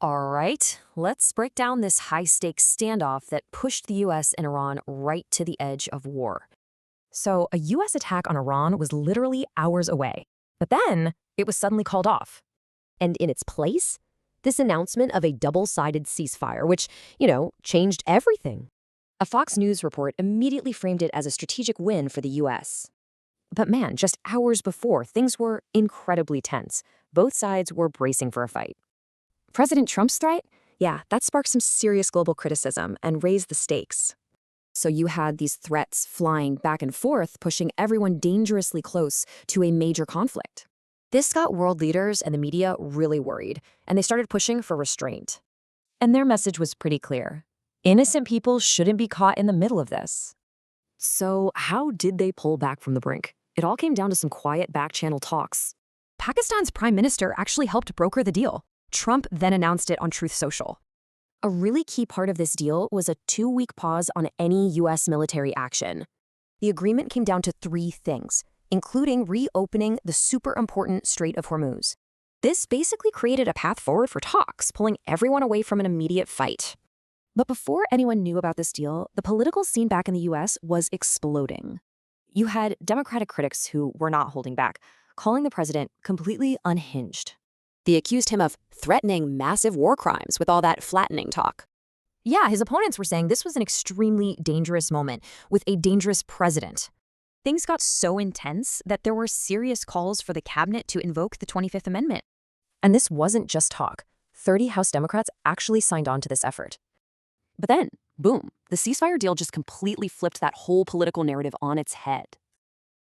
All right, let's break down this high-stakes standoff that pushed the US and Iran right to the edge of war. So, a US attack on Iran was literally hours away. But then, it was suddenly called off. And in its place, this announcement of a double-sided ceasefire, which, changed everything. A Fox News report immediately framed it as a strategic win for the US. But man, just hours before, things were incredibly tense. Both sides were bracing for a fight. President Trump's threat? Yeah, that sparked some serious global criticism and raised the stakes. So you had these threats flying back and forth, pushing everyone dangerously close to a major conflict. This got world leaders and the media really worried, and they started pushing for restraint. And their message was pretty clear. Innocent people shouldn't be caught in the middle of this. So how did they pull back from the brink? It all came down to some quiet back-channel talks. Pakistan's prime minister actually helped broker the deal. Trump then announced it on Truth Social. A really key part of this deal was a 2-week pause on any U.S. military action. The agreement came down to 3 things, including reopening the super-important Strait of Hormuz. This basically created a path forward for talks, pulling everyone away from an immediate fight. But before anyone knew about this deal, the political scene back in the U.S. was exploding. You had Democratic critics who were not holding back, calling the president completely unhinged. They accused him of threatening massive war crimes with all that flattening talk. Yeah, his opponents were saying this was an extremely dangerous moment with a dangerous president. Things got so intense that there were serious calls for the cabinet to invoke the 25th Amendment. And this wasn't just talk. 30 House Democrats actually signed on to this effort. But then, boom, the ceasefire deal just completely flipped that whole political narrative on its head.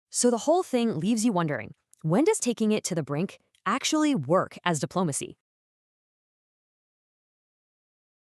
So the whole thing leaves you wondering, when does taking it to the brink actually work as diplomacy?